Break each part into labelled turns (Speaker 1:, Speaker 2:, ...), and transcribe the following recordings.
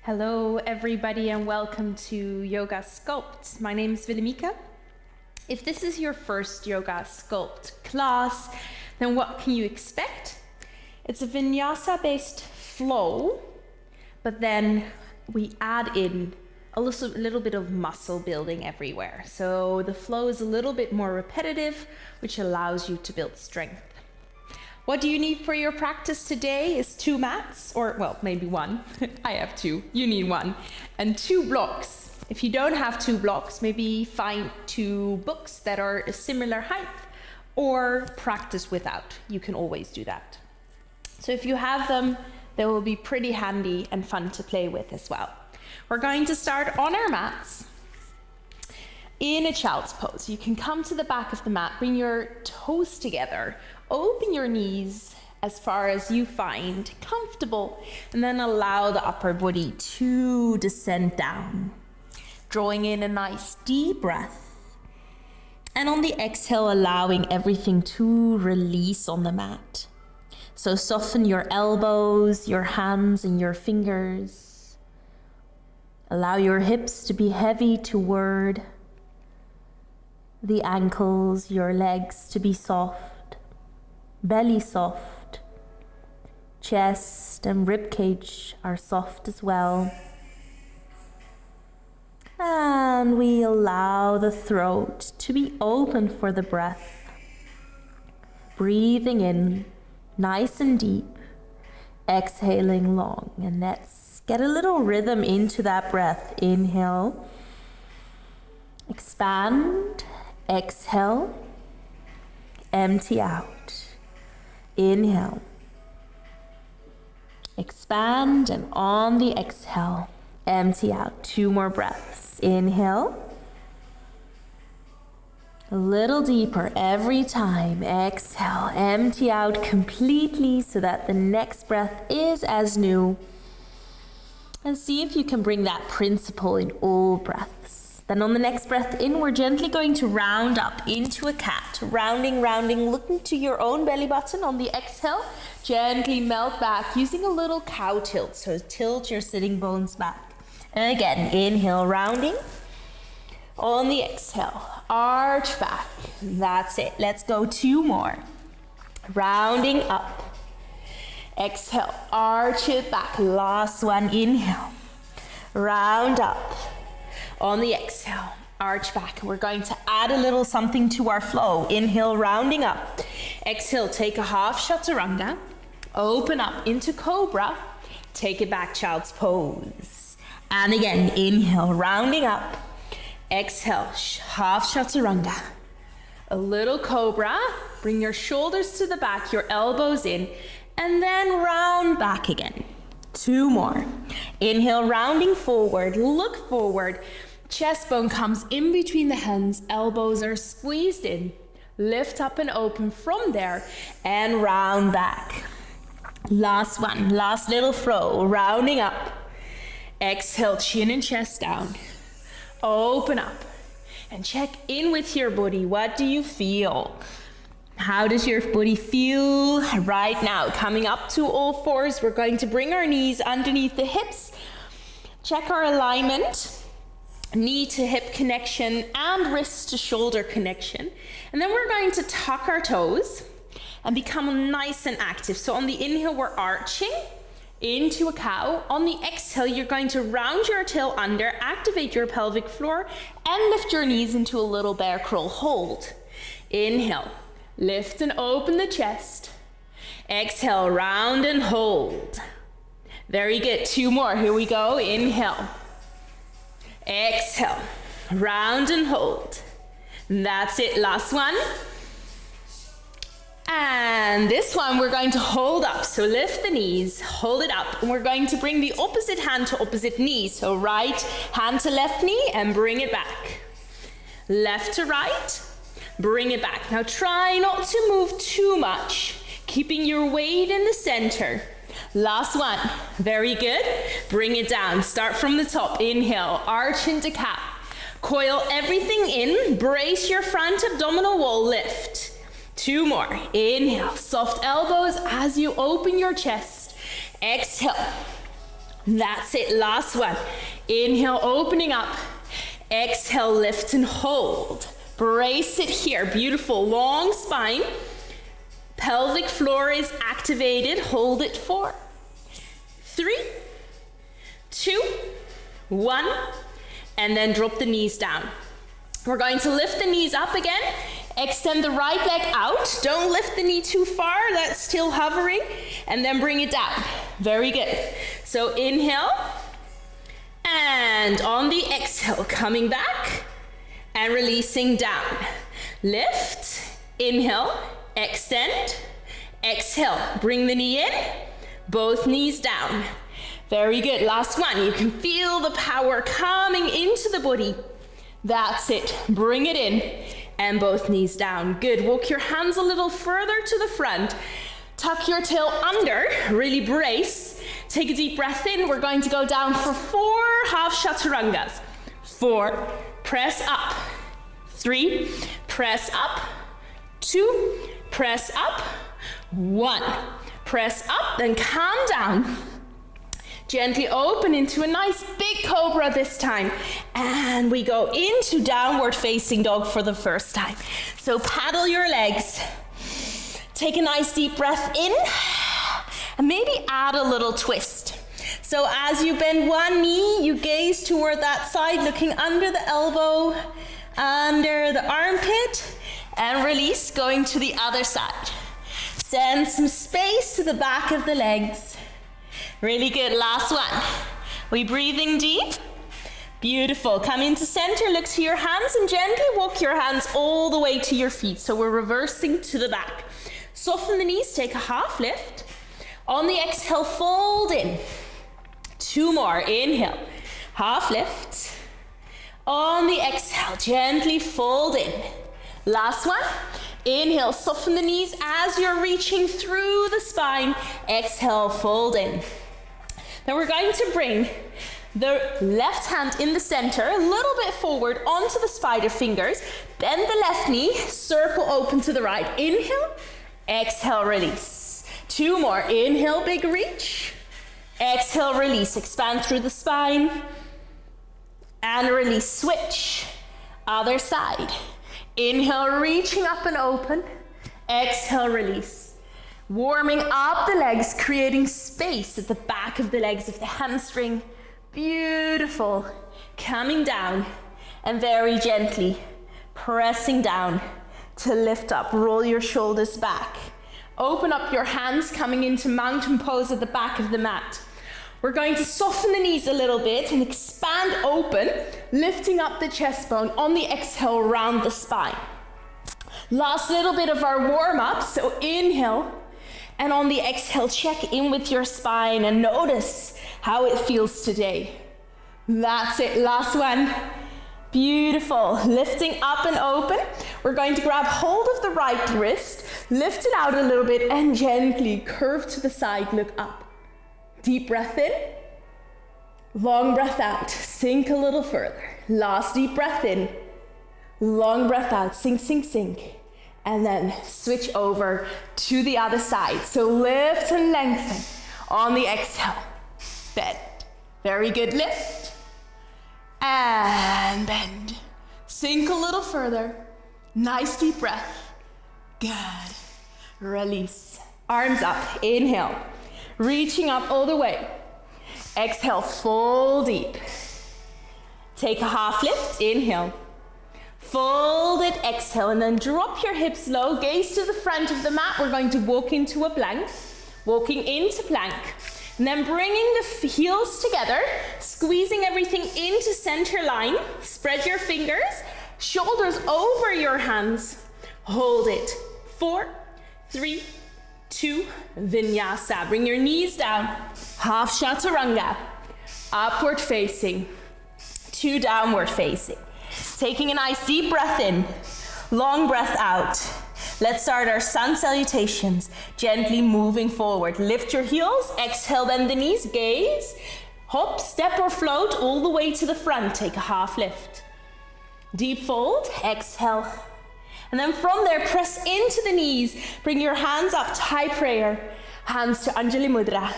Speaker 1: Hello everybody and welcome to Yoga Sculpt. My name is Willemieke. If this is your first Yoga Sculpt class, then what can you expect? It's a vinyasa based flow, but then we add in a little bit of muscle building everywhere. So the flow is a little bit more repetitive, which allows you to build strength. What do you need for your practice today is 2 mats, or well, maybe 1. I have 2, you need 1. And 2 blocks. If you don't have 2 blocks, maybe find 2 books that are a similar height or practice without. You can always do that. So if you have them, they will be pretty handy and fun to play with as well. We're going to start on our mats in a child's pose. You can come to the back of the mat, bring your toes together, open your knees as far as you find comfortable, and then allow the upper body to descend down. Drawing in a nice deep breath. And on the exhale, allowing everything to release on the mat. So soften your elbows, your hands, and your fingers. Allow your hips to be heavy toward the ankles, your legs to be soft, belly soft, chest and rib cage are soft as well. And we allow the throat to be open for the breath. Breathing in nice and deep, exhaling long, and let's get a little rhythm into that breath. Inhale, expand. Exhale, empty out. Inhale, expand, and on the exhale, empty out. 2 more breaths. Inhale, a little deeper every time. Exhale, empty out completely so that the next breath is as new. And see if you can bring that principle in all breaths. Then on the next breath in, we're gently going to round up into a cat. Rounding, looking to your own belly button. On the exhale, gently melt back using a little cow tilt. So tilt your sitting bones back. And again, inhale, rounding. On the exhale, arch back. That's it. Let's go 2 more. Rounding up. Exhale, arch it back. Last one, inhale. Round up. On the exhale, arch back. We're going to add a little something to our flow. Inhale, rounding up. Exhale, take a half chaturanga. Open up into Cobra. Take it back, child's pose. And again, inhale, rounding up. Exhale, half chaturanga. A little Cobra. Bring your shoulders to the back, your elbows in, and then round back again. 2 more. Inhale, rounding forward. Look forward. Chest bone comes in between the hands, elbows are squeezed in. Lift up and open from there and round back. Last one, last little flow, rounding up. Exhale, chin and chest down. Open up and check in with your body. What do you feel? How does your body feel right now? Coming up to all fours, we're going to bring our knees underneath the hips. Check our alignment. Knee to hip connection and wrist to shoulder connection. And then we're going to tuck our toes and become nice and active. So on the inhale, we're arching into a cow. On the exhale, you're going to round your tail under, activate your pelvic floor, and lift your knees into a little bear crawl. Hold. Inhale, lift and open the chest. Exhale, round and hold. Very good. 2 more. Here we go. Inhale. Exhale, round and hold. That's it, last one. And this one we're going to hold up. So lift the knees, hold it up, and we're going to bring the opposite hand to opposite knee. So right hand to left knee and bring it back. Left to right, bring it back. Now try not to move too much, keeping your weight in the center. Last one. Very good. Bring it down. Start from the top. Inhale. Arch into cat. Coil everything in. Brace your front abdominal wall. Lift. 2 more. Inhale. Soft elbows as you open your chest. Exhale. That's it, last one. Inhale, opening up. Exhale, lift and hold. Brace it here, beautiful, long spine. Pelvic floor is activated, hold it 4, 3, 2, 1, and then drop the knees down. We're going to lift the knees up again. Extend the right leg out. Don't lift the knee too far, that's still hovering. And then bring it down. Very good. So inhale. And on the exhale, coming back and releasing down. Lift, inhale, extend, exhale. Bring the knee in, both knees down. Very good, last one. You can feel the power coming into the body. That's it, bring it in and both knees down. Good, walk your hands a little further to the front. Tuck your tail under, really brace. Take a deep breath in. We're going to go down for 4 half chaturangas. 4, press up. 3, press up. 2, press up. 1, press up, then calm down. Gently open into a nice big cobra this time. And we go into downward facing dog for the first time. So paddle your legs. Take a nice deep breath in. And maybe add a little twist. So as you bend one knee, you gaze toward that side, looking under the elbow, under the armpit, and release, going to the other side. Send some space to the back of the legs. Really good, last one. We breathing deep. Beautiful, come into center, look to your hands and gently walk your hands all the way to your feet. So we're reversing to the back. Soften the knees, take a half lift. On the exhale, fold in. 2 more, inhale, half lift. On the exhale, gently fold in. Last one. Inhale, soften the knees as you're reaching through the spine. Exhale, fold in. Now we're going to bring the left hand in the center, a little bit forward onto the spider fingers. Bend the left knee, circle open to the right. Inhale, exhale, release. 2 more, inhale, big reach. Exhale, release, expand through the spine. And release, switch. Other side. Inhale, reaching up and open. Exhale, release. Warming up the legs, creating space at the back of the legs of the hamstring. Beautiful. Coming down and very gently pressing down to lift up. Roll your shoulders back. Open up your hands, coming into mountain pose at the back of the mat. We're going to soften the knees a little bit and expand open, lifting up the chest bone. On the exhale, round the spine. Last little bit of our warm-up, so inhale, and on the exhale, check in with your spine and notice how it feels today. That's it, last one. Beautiful, lifting up and open. We're going to grab hold of the right wrist, lift it out a little bit, and gently curve to the side, look up. Deep breath in, long breath out, sink a little further. Last deep breath in, long breath out, sink, sink, sink. And then switch over to the other side. So lift and lengthen on the exhale. Bend. Very good, lift. And bend. Sink a little further. Nice deep breath. Good. Release. Arms up, inhale. Reaching up all the way. Exhale, fold deep. Take a half lift, inhale. Fold it, exhale, and then drop your hips low. Gaze to the front of the mat. We're going to walk into a plank. Walking into plank. And then bringing the heels together, squeezing everything into center line. Spread your fingers, shoulders over your hands. Hold it. 4, 3, 2, vinyasa. Bring your knees down. Half chaturanga. Upward facing. 2 downward facing. Taking a nice deep breath in. Long breath out. Let's start our sun salutations. Gently moving forward. Lift your heels. Exhale, bend the knees. Gaze. Hop, step or float all the way to the front. Take a half lift. Deep fold. Exhale. And then from there, press into the knees. Bring your hands up to high prayer. Hands to Anjali Mudra.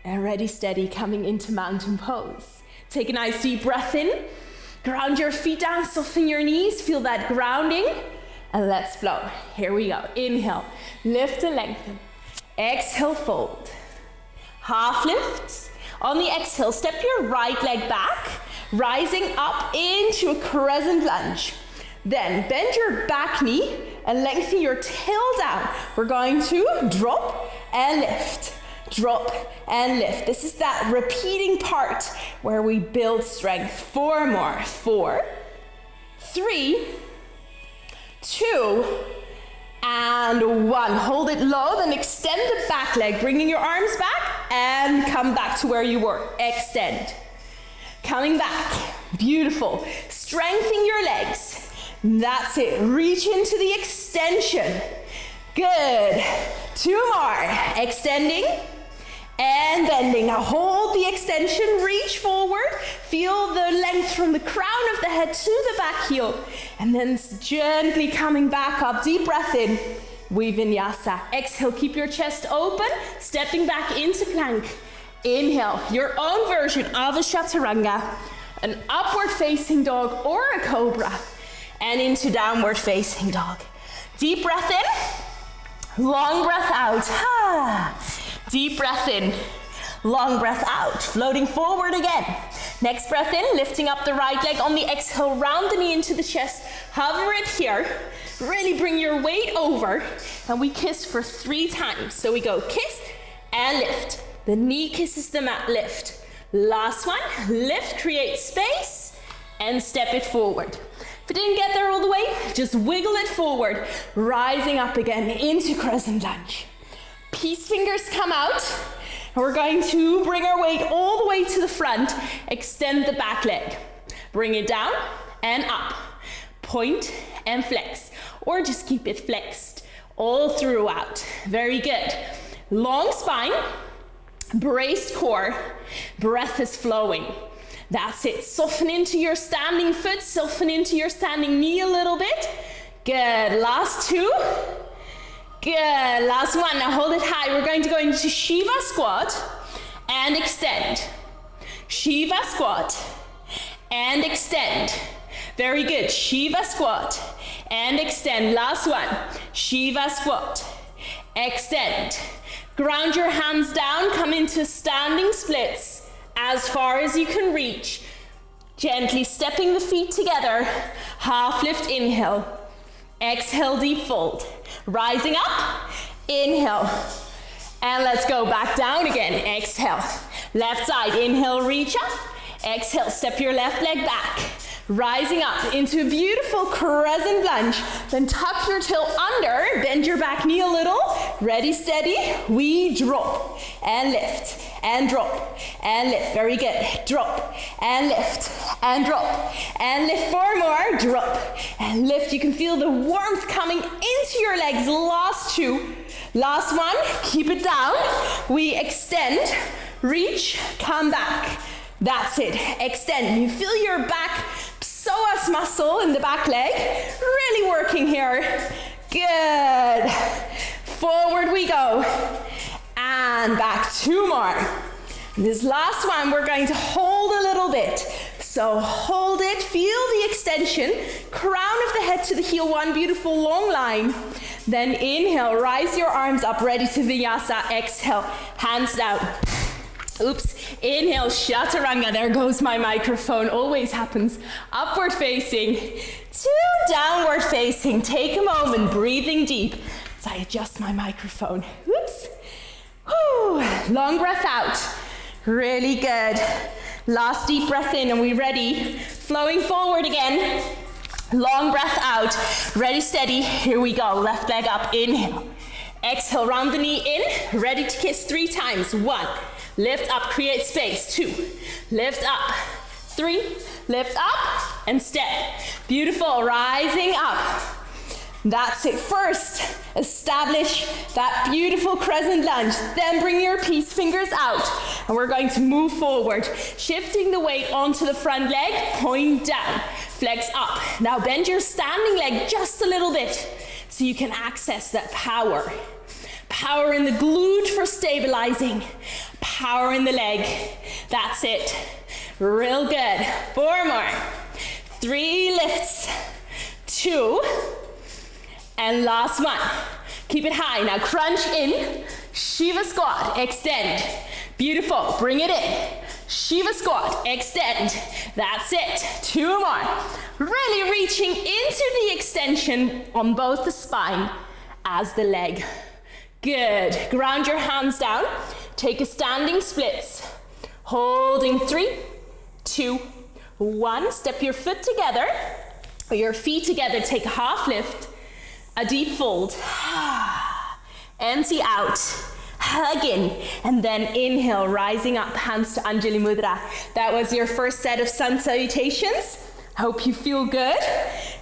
Speaker 1: And ready, steady, coming into mountain pose. Take a nice deep breath in. Ground your feet down, soften your knees, feel that grounding. And let's flow. Here we go. Inhale, lift and lengthen. Exhale, fold. Half lifts. On the exhale, step your right leg back, rising up into a crescent lunge. Then bend your back knee and lengthen your tail down. We're going to drop and lift. Drop and lift. This is that repeating part where we build strength. 4 more. 4, 3, 2, and 1. Hold it low, then extend the back leg, bringing your arms back and come back to where you were. Extend. Coming back. Beautiful. Strengthen your legs. That's it. Reach into the extension. Good. 2 more. Extending and bending. Now hold the extension, reach forward, feel the length from the crown of the head to the back heel, and then gently coming back up. Deep breath in, we vinyasa. Exhale, keep your chest open, stepping back into plank. Inhale, your own version of a chaturanga, an upward facing dog or a cobra, and into downward facing dog. Deep breath in, long breath out. Deep breath in, long breath out, floating forward again. Next breath in, lifting up the right leg. On the exhale, round the knee into the chest, hover it here. Really bring your weight over, and we kiss for 3 times. So we go kiss and lift. The knee kisses the mat, lift. Last one, lift, create space, and step it forward. If it didn't get there all the way, just wiggle it forward, rising up again into crescent lunge. Peace fingers come out, and we're going to bring our weight all the way to the front, extend the back leg. Bring it down and up, point and flex, or just keep it flexed all throughout. Very good. Long spine, braced core, breath is flowing. That's it. Soften into your standing foot, soften into your standing knee a little bit. Good. Last 2. Good. Last 1. Now hold it high. We're going to go into Shiva squat and extend. Shiva squat and extend. Very good. Shiva squat and extend. Last 1. Shiva squat. Extend. Ground your hands down. Come into standing splits as far as you can reach. Gently stepping the feet together. Half lift, inhale. Exhale, deep fold. Rising up, inhale. And let's go back down again. Exhale. Left side, inhale, reach up. Exhale, step your left leg back. Rising up into a beautiful crescent lunge. Then tuck your toe under, bend your back knee a little. Ready, steady, we drop and lift and drop and lift. Very good. Drop and lift and drop and lift. 4 more. Drop and lift. You can feel the warmth coming into your legs. Last 2. Last 1. Keep it down. We extend, reach, come back. That's it. Extend. You feel your back psoas muscle in the back leg. Really working here. Good. Forward we go. And back. 2 more. This last one we're going to hold a little bit. So hold it. Feel the extension. Crown of the head to the heel. 1 beautiful long line. Then inhale. Rise your arms up. Ready to vinyasa. Exhale. Hands down. Oops. Inhale, chaturanga. There goes my microphone. Always happens. Upward facing to downward facing. Take a moment, breathing deep as I adjust my microphone. Oops. Whew. Long breath out. Really good. Last deep breath in. Are we ready? Flowing forward again. Long breath out. Ready, steady. Here we go. Left leg up. Inhale. Exhale, round the knee in. Ready to kiss 3 times. 1. Lift up, create space. 2, lift up. 3, lift up and step. Beautiful, rising up. That's it. First, establish that beautiful crescent lunge. Then bring your peace fingers out. And we're going to move forward, shifting the weight onto the front leg, point down, flex up. Now bend your standing leg just a little bit so you can access that power. Power in the glute for stabilizing. Power in the leg. That's it. Real good. 4 more. 3 lifts. 2. And last one. Keep it high. Now crunch in. Shiva squat. Extend. Beautiful. Bring it in. Shiva squat. Extend. That's it. 2 more. Really reaching into the extension on both the spine as the leg. Good. Ground your hands down. Take a standing splits. Holding 3, 2, 1. Step your foot together, or your feet together. Take a half lift. A deep fold. Empty out. Hug in. And then inhale, rising up, hands to Anjali Mudra. That was your first set of sun salutations. Hope you feel good.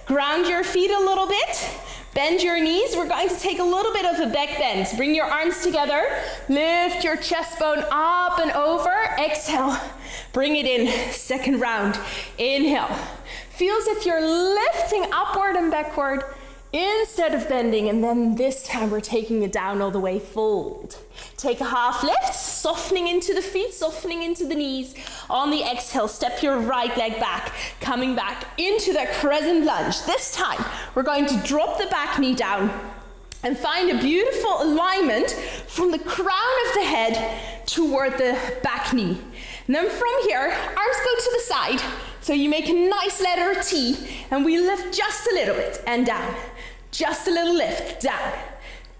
Speaker 1: Ground your feet a little bit. Bend your knees. We're going to take a little bit of a back bend. Bring your arms together. Lift your chest bone up and over. Exhale. Bring it in. Second round. Inhale. Feel as if you're lifting upward and backward instead of bending. And then this time we're taking it down all the way. Fold. Take a half lift. Softening into the feet. Softening into the knees. On the exhale, step your right leg back. Coming back into that crescent lunge. This time, we're going to drop the back knee down and find a beautiful alignment from the crown of the head toward the back knee. And then from here, arms go to the side. So you make a nice letter T, and we lift just a little bit and down. Just a little lift, down.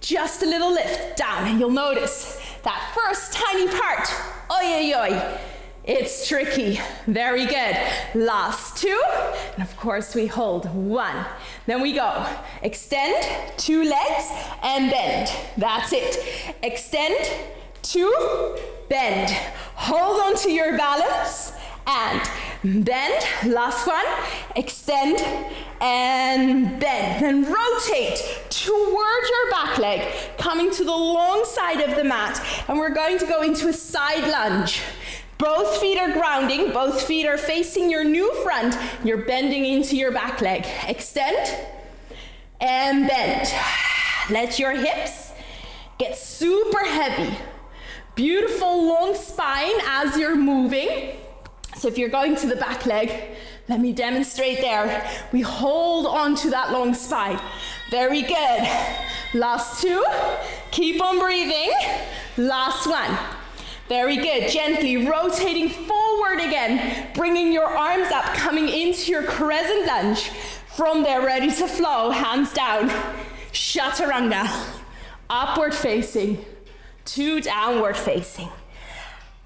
Speaker 1: Just a little lift, down. And you'll notice that first tiny part, oi, oi, oi. It's tricky. Very good. Last 2. And of course we hold 1. Then we go. Extend 2 legs and bend. That's it. Extend 2, bend. Hold on to your balance and bend. Last one. Extend and bend. Then rotate toward your back leg, coming to the long side of the mat. And we're going to go into a side lunge. Both feet are grounding, both feet are facing your new front. You're bending into your back leg. Extend and bend. Let your hips get super heavy. Beautiful long spine as you're moving. So if you're going to the back leg, let me demonstrate there. We hold on to that long spine. Very good. Last 2. Keep on breathing. Last one. Very good. Gently rotating forward again, bringing your arms up, coming into your crescent lunge. From there, ready to flow, hands down. Chaturanga. Upward facing to downward facing.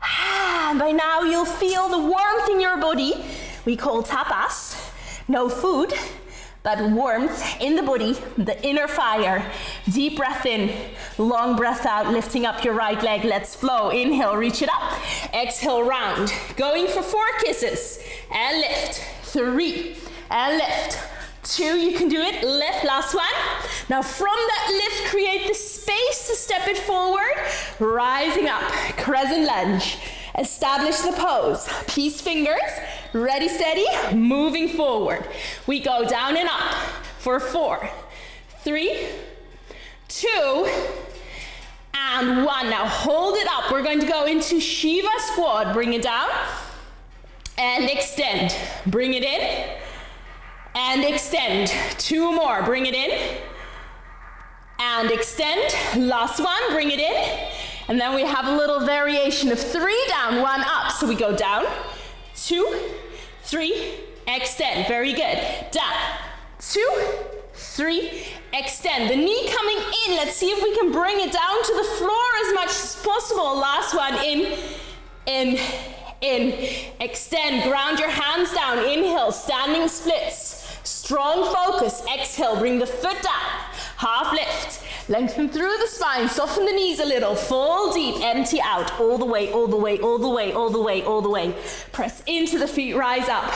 Speaker 1: And by now you'll feel the warmth in your body. We call tapas. No food, but warmth in the body, the inner fire. Deep breath in, long breath out, lifting up your right leg. Let's flow. Inhale, reach it up. Exhale, round. Going for 4 kisses. And lift. 3. And lift. 2, you can do it. Lift, last one. Now from that lift, create the space to step it forward. Rising up, crescent lunge. Establish the pose. Peace fingers, ready, steady, moving forward. We go down and up for 4, 3, 2, and 1. Now hold it up. We're going to go into Shiva squat. Bring it down and extend. Bring it in and extend. 2 more. Bring it in and extend. Last one. Bring it in. And then we have a little variation of 3 down, 1 up. So we go down, 2, 3, extend. Very good. Down, 2, 3, extend. The knee coming in. Let's see if we can bring it down to the floor as much as possible. Last one, in, extend. Ground your hands down. Inhale, standing splits. Strong focus. Exhale, bring the foot down. Half lift. Lengthen through the spine, soften the knees a little, fall deep, empty out, all the way, all the way, all the way, all the way, all the way. Press into the feet, rise up.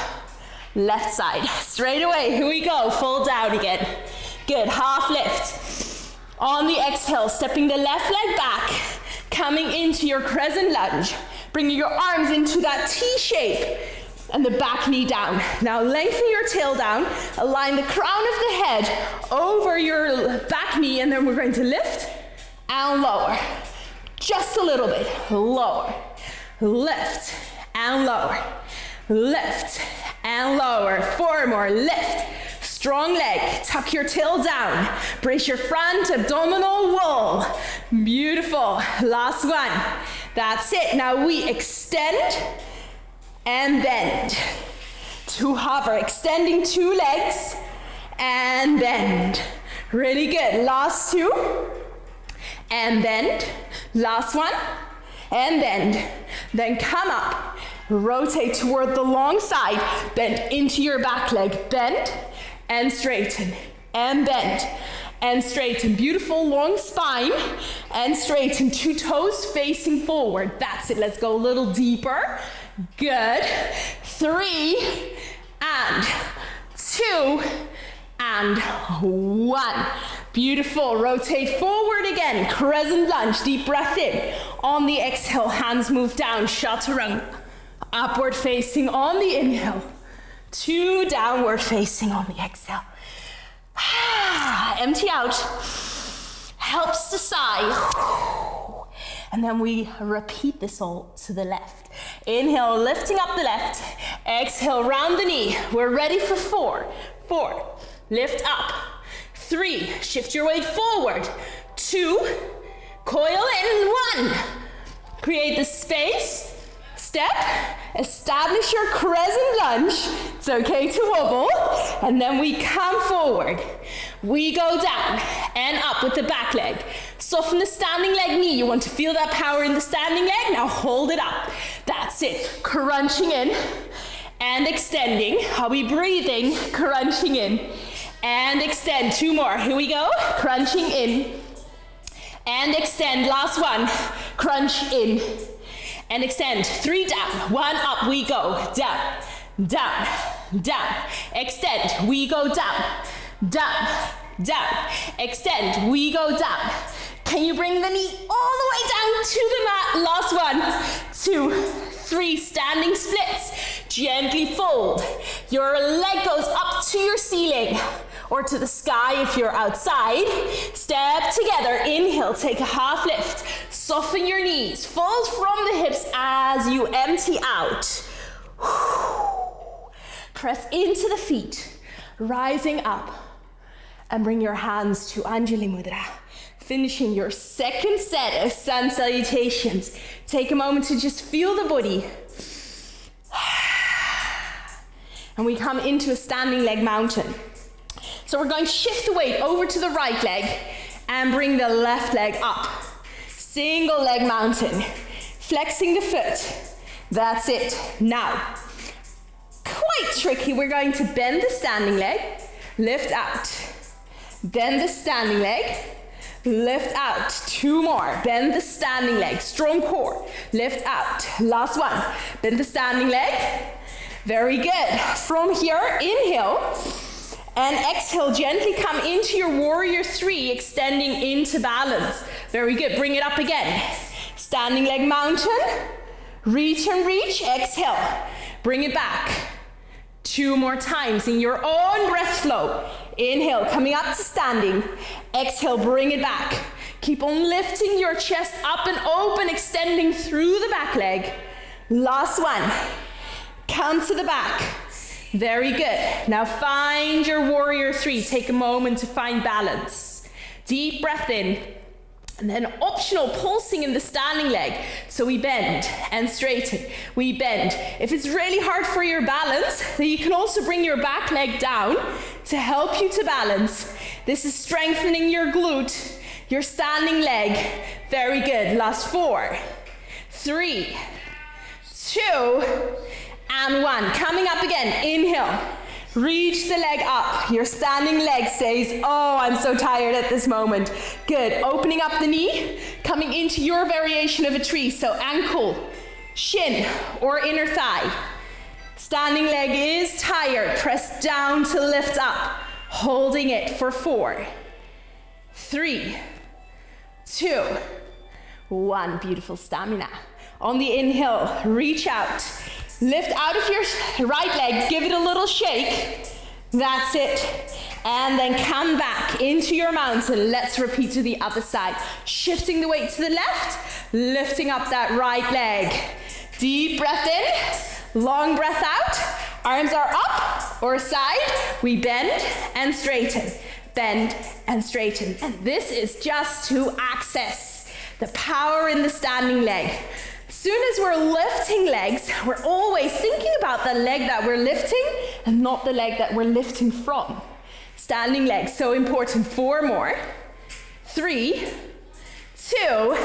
Speaker 1: Left side, straight away, here we go, fall down again. Good, half lift. On the exhale, stepping the left leg back, coming into your crescent lunge, bringing your arms into that T shape, and the back knee down. Now lengthen your tail down, align the crown of the head over your back knee, and then we're going to lift and lower. Just a little bit. Lower. Lift and lower. Lift and lower. 4 more. Lift. Strong leg. Tuck your tail down. Brace your front abdominal wall. Beautiful. Last one. That's it. Now we extend and bend. To hover. Extending 2 legs and bend. Really good. Last 2. And bend. Last one. And bend. Then come up. Rotate toward the long side. Bend into your back leg. Bend and straighten. And bend and straighten. Beautiful long spine. And straighten. 2 toes facing forward. That's it. Let's go a little deeper. Good. 3 and 2 and 1. Beautiful. Rotate forward again. Crescent lunge. Deep breath in. On the exhale, hands move down. Chaturanga. Upward facing on the inhale. 2 downward facing on the exhale. Empty out. Helps to sigh. And then we repeat this all to the left. Inhale, lifting up the left. Exhale, round the knee. We're ready for 4. 4. Lift up. 3. Shift your weight forward. 2. Coil in. 1. Create the space. Step. Establish your crescent lunge. It's okay to wobble. And then we come forward. We go down and up with the back leg. Soften the standing leg knee. You want to feel that power in the standing leg. Now hold it up. That's it. Crunching in and extending. Are we breathing? Crunching in and extend. 2 more. Here we go. Crunching in and extend. Last one. Crunch in and extend. 3 down. 1 up. We go. Down, down, down. Extend. We go down, down, down. Extend. We go down. Can you bring the knee all the way down to the mat? Last 1, 2, 3. Standing splits. Gently fold. Your leg goes up to your ceiling or to the sky if you're outside. Step together. Inhale. Take a half lift. Soften your knees. Fold from the hips as you empty out. Press into the feet. Rising up. And bring your hands to Anjali Mudra. Finishing your second set of sun salutations. Take a moment to just feel the body. And we come into a standing leg mountain. So we're going to shift the weight over to the right leg and bring the left leg up. Single leg mountain. Flexing the foot. That's it. Now, quite tricky. We're going to bend the standing leg. Lift out. Bend the standing leg. Lift out. 2 more. Bend the standing leg. Strong core. Lift out. Last 1. Bend the standing leg. Very good. From here, inhale and exhale. Gently come into your warrior 3, extending into balance. Very good. Bring it up again. Standing leg mountain. Reach and reach. Exhale. Bring it back. 2 more times in your own breath flow. Inhale, coming up to standing. Exhale, bring it back. Keep on lifting your chest up and open, extending through the back leg. Last 1. Come to the back. Very good. Now find your warrior 3. Take a moment to find balance. Deep breath in. And then optional pulsing in the standing leg. So we bend and straighten. We bend. If it's really hard for your balance, then you can also bring your back leg down to help you to balance. This is strengthening your glute, your standing leg. Very good. Last 4, 3, 2, and 1. Coming up again. Inhale. Reach the leg up. Your standing leg says, oh, I'm so tired at this moment. Good. Opening up the knee, coming into your variation of a tree. So ankle, shin, or inner thigh. Standing leg is tired. Press down to lift up. Holding it for 4, 3, 2, 1. Beautiful stamina. On the inhale, reach out. Lift out of your right leg, give it a little shake. That's it. And then come back into your mountain. Let's repeat to the other side. Shifting the weight to the left, Lifting up that right leg. Deep breath in, long breath out. Arms are up or side. We bend and straighten. Bend and straighten. And this is just to access the power in the standing leg. As soon as we're lifting legs, we're always thinking about the leg that we're lifting and not the leg that we're lifting from. Standing leg, so important. 4 more. 3, 2,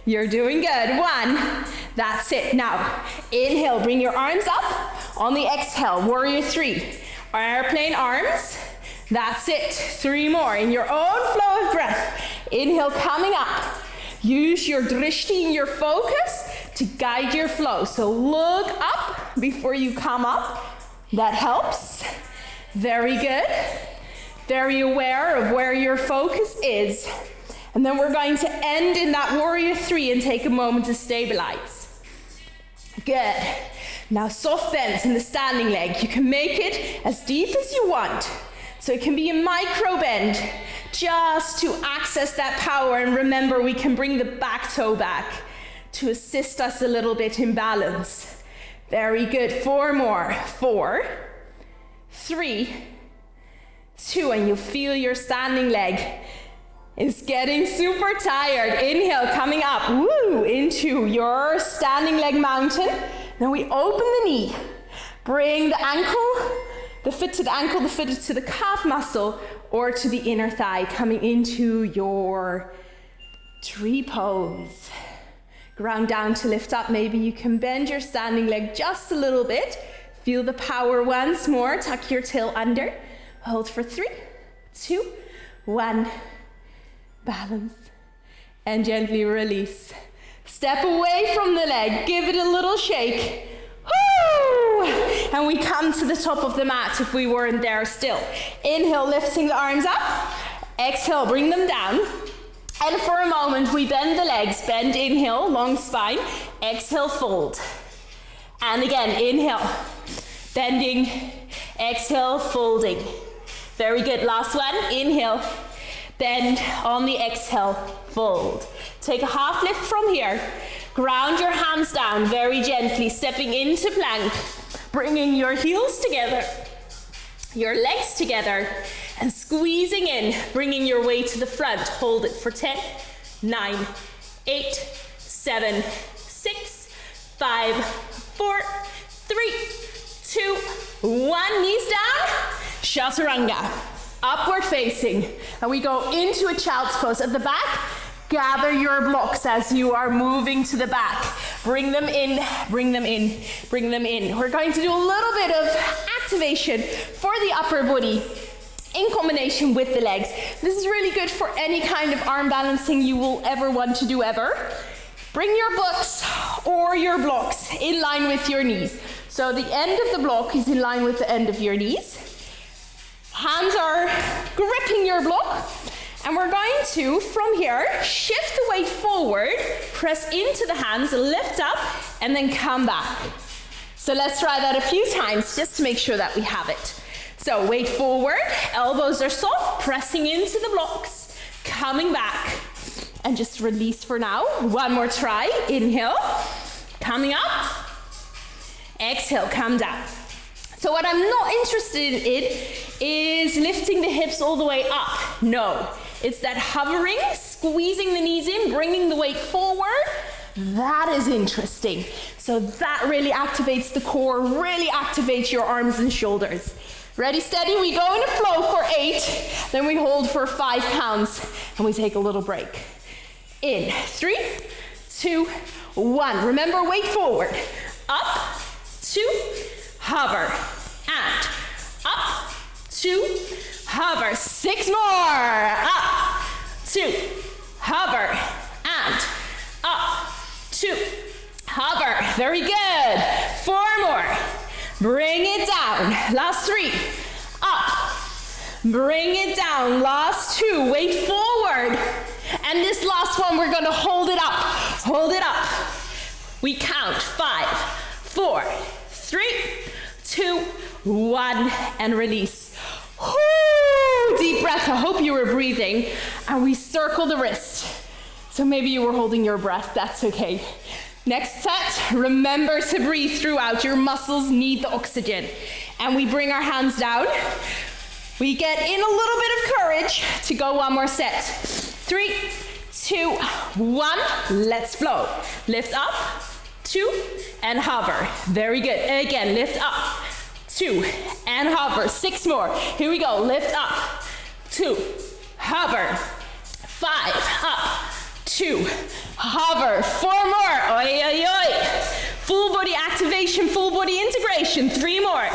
Speaker 1: you're doing good. 1, that's it. Now, inhale, bring your arms up. On the exhale, warrior 3. Airplane arms. That's it. 3 more in your own flow of breath. Inhale, coming up. Use your drishti and your focus to guide your flow. So look up before you come up. That helps. Very good. Very aware of where your focus is. And then we're going to end in that warrior 3 and take a moment to stabilize. Good. Now soft bends in the standing leg. You can make it as deep as you want. So it can be a micro bend just to access that power. And remember, we can bring the back toe back to assist us a little bit in balance. Very good. 4 more. 4, 3, 2, and you feel your standing leg is getting super tired. Inhale, coming up, woo, into your standing leg mountain. Then we open the knee. Bring the ankle, the foot to the ankle, the foot to the calf muscle, or to the inner thigh, coming into your tree pose. Ground down to lift up. Maybe you can bend your standing leg just a little bit. Feel the power once more. Tuck your tail under. Hold for 3, 2, 1. Balance. And gently release. Step away from the leg. Give it a little shake. Woo! And we come to the top of the mat if we weren't there still. Inhale, lifting the arms up. Exhale, bring them down. And for a moment, we bend the legs. Bend, inhale, long spine. Exhale, fold. And again, inhale. Bending. Exhale, folding. Very good. Last one. Inhale. Bend on the exhale. Fold. Take a half lift from here. Ground your hands down very gently, stepping into plank, bringing your heels together, your legs together, and squeezing in, bringing your weight to the front. Hold it for 10, 9, 8, 7, 6, 5, 4, 3, 2, 1. Knees down, chaturanga, upward facing. And we go into a child's pose. At the back, gather your blocks as you are moving to the back. Bring them in, bring them in, bring them in. We're going to do a little bit of activation for the upper body in combination with the legs. This is really good for any kind of arm balancing you will ever want to do ever. Bring your books or your blocks in line with your knees. So the end of the block is in line with the end of your knees. Hands are gripping your block. And we're going to, from here, shift the weight forward, press into the hands, lift up, and then come back. So let's try that a few times just to make sure that we have it. So weight forward, elbows are soft, pressing into the blocks, coming back, and just release for now. One more try. Inhale, coming up. Exhale, come down. So what I'm not interested in is lifting the hips all the way up. No. It's that hovering, squeezing the knees in, bringing the weight forward. That is interesting. So that really activates the core, really activates your arms and shoulders. Ready, steady, we go in a flow for 8, then we hold for 5 counts, and we take a little break. In, 3, 2, 1. Remember, weight forward. Up, 2, hover, and up, 2, hover. 6 more. Up, 2, hover, and up, 2, hover. Very good. 4 more. Bring it down. Last 3. Up. Bring it down. Last 2. Weight forward. And this last one, we're going to hold it up. Hold it up. We count 5, 4, 3, 2, 1, and release. Whoo! Deep breath. I hope you were breathing. And we circle the wrist.
Speaker 2: So maybe you were holding your breath, that's okay. Next set, remember to breathe throughout. Your muscles need the oxygen. And we bring our hands down. We get in a little bit of courage to go one more set. 3, 2, 1, let's flow. Lift up, 2, and hover. Very good. Again, lift up, 2, and hover. 6 more. Here we go. Lift up, 2, hover. 5, up, 2, hover. 4 more. Oi, oi, oi. Full body activation, full body integration. 3 more.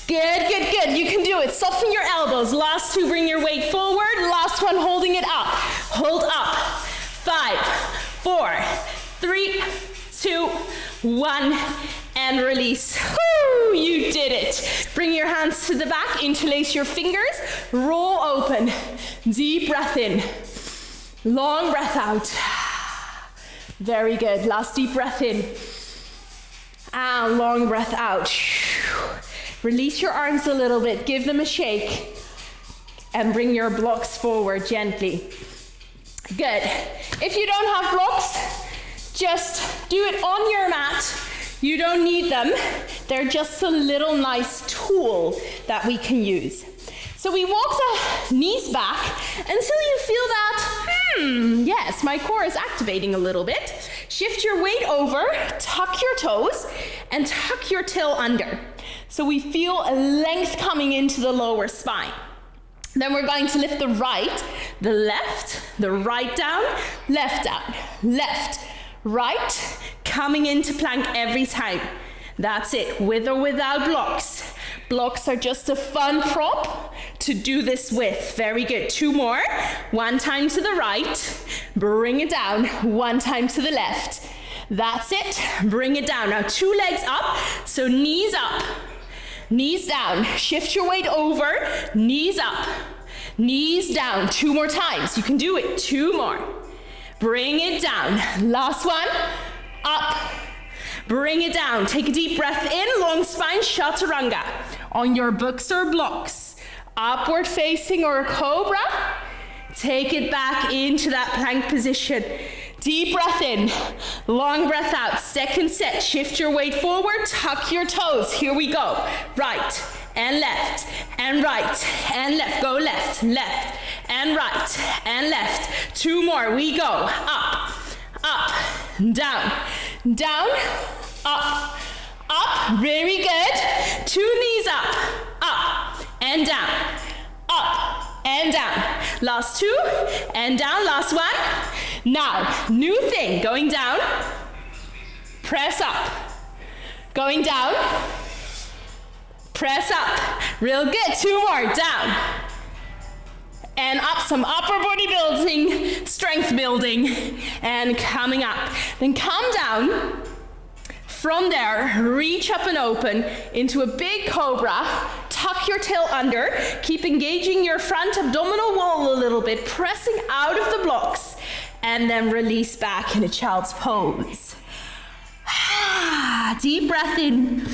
Speaker 2: Good, good, good. You can do it. Soften your elbows. Last 2, bring your weight forward. Last 1, holding it up. Hold up. 5, 4, 3, 2, 1, and release. Woo, you did it. Bring your hands to the back. Interlace your fingers. Roll open. Deep breath in. Long breath out. Very good. Last deep breath in. And long breath out. Release your arms a little bit, give them a shake, and bring your blocks forward gently. Good. If you don't have blocks, just do it on your mat. You don't need them. They're just a little nice tool that we can use. So we walk the knees back until you feel that, yes, my core is activating a little bit. Shift your weight over, tuck your toes, and tuck your tail under. So we feel a length coming into the lower spine. Then we're going to lift the right, the left, the right down, left, right, coming into plank every time. That's it, with or without blocks. Blocks are just a fun prop to do this with. Very good. 2 more. 1 time to the right, bring it down. 1 time to the left. That's it. Bring it down. Now 2 legs up, so knees up. Knees down, shift your weight over, knees up, knees down. 2 more times, you can do it. 2 more. Bring it down. Last 1, up. Bring it down. Take a deep breath in, long spine, chaturanga. On your books or blocks, upward facing or a cobra, take it back into that plank position. Deep breath in, long breath out. Second set, shift your weight forward, tuck your toes. Here we go. Right and left and right and left. Go left, left and right and left. 2 more, we go. Up, up, down, down, up, up. Very good. 2 knees up and down, up and down. Last 2 and down, last 1. Now, new thing, going down, press up, going down, press up, real good. 2 more, down, and up, some upper body building, strength building, and coming up. Then come down, from there, reach up and open into a big cobra, tuck your tail under, keep engaging your front abdominal wall a little bit, pressing out of the blocks, and then release back in a child's pose. Deep breath in,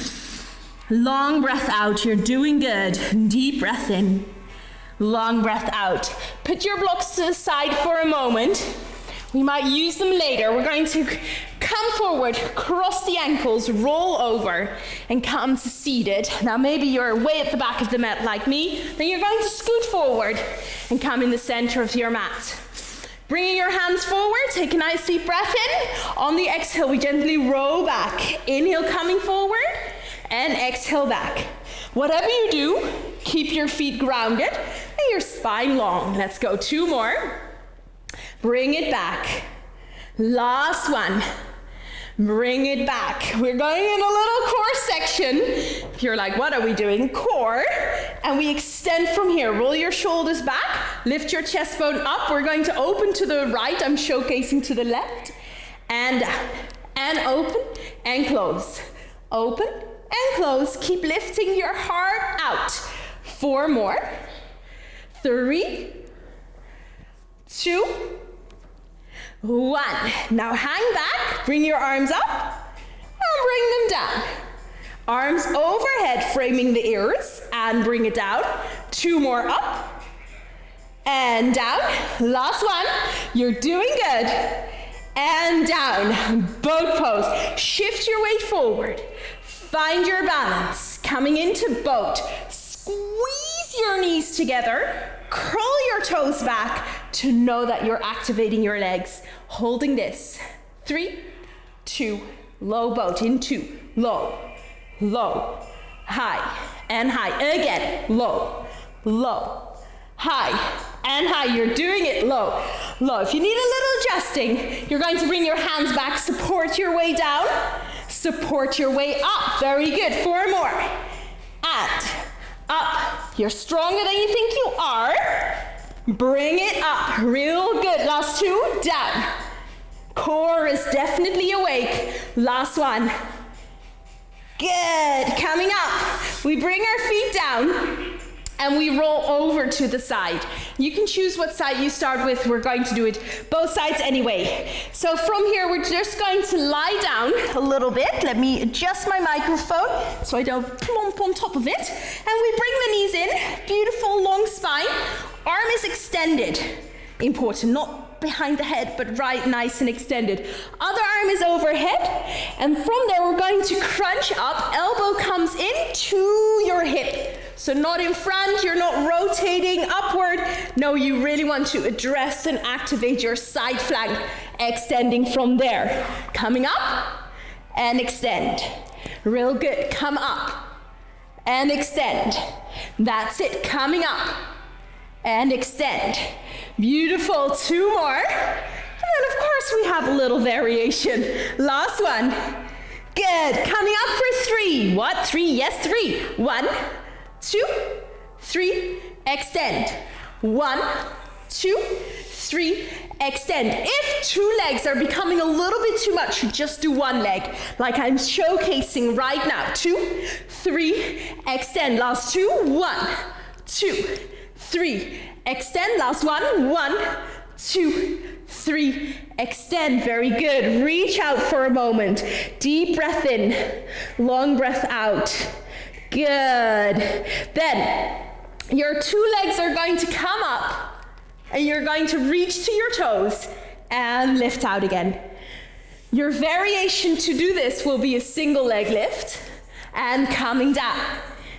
Speaker 2: long breath out. You're doing good. Deep breath in, long breath out. Put your blocks to the side for a moment. We might use them later. We're going to come forward, cross the ankles, roll over, and come to seated. Now maybe you're way at the back of the mat like me. Then you're going to scoot forward and come in the center of your mat. Bringing your hands forward, take a nice deep breath in. On the exhale, we gently roll back. Inhale, coming forward, and exhale back. Whatever you do, keep your feet grounded and your spine long. Let's go. 2 more. Bring it back. Last 1. Bring it back. We're going in a little core section. If you're like, what are we doing? Core. And we extend from here. Roll your shoulders back. Lift your chest bone up. We're going to open to the right. I'm showcasing to the left. And down. And open and close. Open and close. Keep lifting your heart out. 4 more. 3, 2, 1. Now hang back, bring your arms up, and bring them down. Arms overhead, framing the ears, and bring it down. 2 more up, and down. Last one. You're doing good. And down. Boat pose. Shift your weight forward. Find your balance. Coming into boat. Squeeze your knees together. Curl your toes back to know that you're activating your legs. Holding this. 3, 2, low boat. Into low, low, high, and high. Again, low, low, high, and high. You're doing it low, low. If you need a little adjusting, you're going to bring your hands back, support your way down, support your way up. Very good. 4 more. And up. You're stronger than you think you are. Bring it up. Real good. Last 2. Down. Core is definitely awake. Last one. Good. Coming up. We bring our feet down and we roll over to the side. You can choose what side you start with. We're going to do it both sides anyway. So from here, we're just going to lie down a little bit. Let me adjust my microphone so I don't plump on top of it. And we bring the knees in. Beautiful long spine. Arm is extended. Important, not behind the head, but right, nice and extended. Other arm is overhead. And from there, we're going to crunch up. Elbow comes in to your hip. So not in front, you're not rotating upward. No, you really want to address and activate your side flank, extending from there. Coming up and extend. Real good. Come up and extend. That's it. Coming up and extend. Beautiful. 2 more. And then of course we have a little variation. Last one. Good. Coming up for 3. What? 3? Yes, 3. 1, 2, 3, extend. 1, 2, 3, extend. If 2 legs are becoming a little bit too much, just do 1 leg, like I'm showcasing right now. 2, 3, extend. Last 2, 1, 2, 3, extend. Last one, 1, 2, 3, extend. Very good. Reach out for a moment. Deep breath in, long breath out. Good. Then your 2 legs are going to come up and you're going to reach to your toes and lift out again. Your variation to do this will be a single leg lift and coming down.